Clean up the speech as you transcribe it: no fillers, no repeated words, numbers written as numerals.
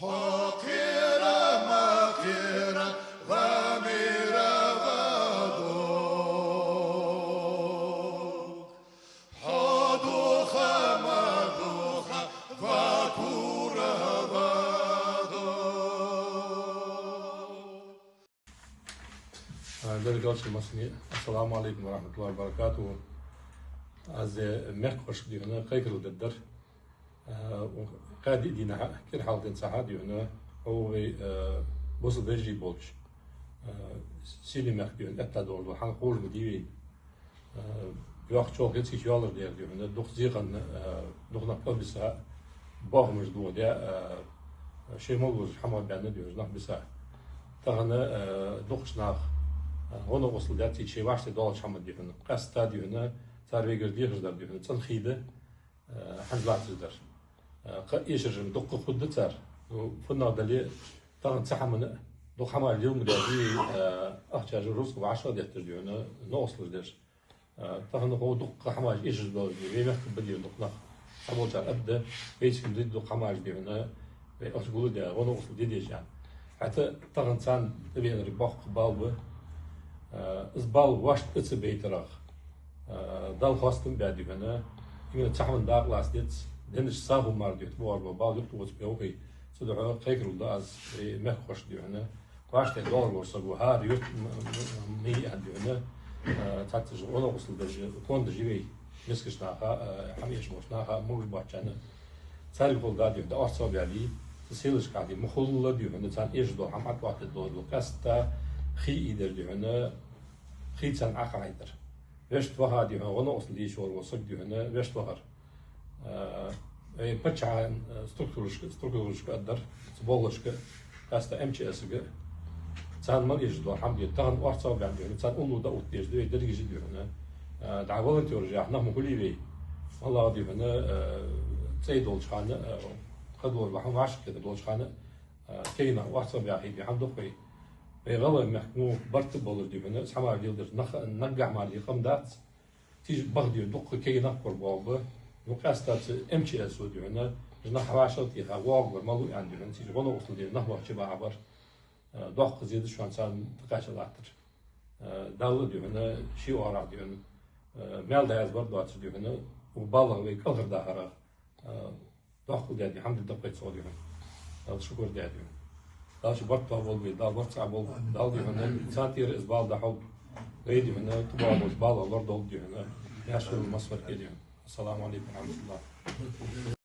حقيرة مقيرة ضميرة غضوب حدوخة مردوخة ذكورة غضوب. Delegats المصريين السلام عليكم ورحمة الله وبركاته. از مرکوش دیونه قیکرو ددر قادی دینا کر حالت انسحاب دیونه او بوس درجی بولش سیلی مرکیون اتدارد و هم قول بدیوی وقت çok eski yollar diyor. Dokzigan dokna bisa bağımız doğdu ya şey olur hamam bende diyoruz nak bisa tağını dokşnak onu usul derti şey varsa dolaş hamam diyor. Kasta diyor. Tarve gördüğü diyor. Sen xide hanzlatızdır. İşirjim dokku xuddetar. Fınna dali tağın sahamını dok hamam yıl müdadi ahçacı Rus ve aşağı diyor. Ne usul der. تهنا هو دق حماج إيش الدور بيمك بديو دقنا حمول جار أبدا بيش كم دق حماج ديونا بأسقول ده وانا وصل ديدي جان حتى تهنا سان تبين رباح قبالبه إزبال واش تسبيتراخ دال خاصتم بعديونا يمكن تحمل داق لاس ديتس دنش ساهو مار ديوت بوار ببال يكتب وتبيوكي صدقوا خير الله از مخ خوش ديونا واش تدور ورسقو هار يوت مي عنديونا تاتج ona usul derece konu jivi miskişnaha hamiyeş moşnaha mur bahçanı sarı kolda diyor da arsa verdi seliş kadi muhulla diyor ne sen ejdo hamat vakti doğru kasta xi ider diyor ne xi sen akaydır veşt vaha diyor ona usul diye şor olsak diyor ne veşt vahar paçan strukturuşka adar bollaşka kasta MCS'ge Sen mal ejdo hamdiyet tağın varsa ben diyor. Sen onu da ot diyor. Dergici diyor ne. Davalı diyor ya. Nahmu kulivi. Allah diyor ne. Sayed olçanı. Kador ve ham aşk keda olçanı. Keyna varsa bir ahi bir hamdu koy. Ve gala mahkum bartı bolur diyor ne. Sama yıldır nagga mali qamdat. Tij bag diyor. Dokku keyna qurbabı. Nuqastat MCS diyor ne. Jna havaşat ya wag ve malu yani diyor. Tij ona usul diyor. Nahva çiba abar. Doğ kızıydı şu an sen tıkaçılaktır. Dağlı diyor ne şey olarak diyor mel dayaz var doğatır diyor ne o balığı ve kalır da hara doğ kız dedi hamdülillah pek soruyor. Dağ şükür diyor. Dağ şu bak dağ bol bir dağ bak sağ bol dağ diyor ne insan tiyir izbal da hal ve diyor ne tuba bol balığı var dol diyor ne yaşlı masfar ediyor. Esselamu aleyküm ve rahmetullah.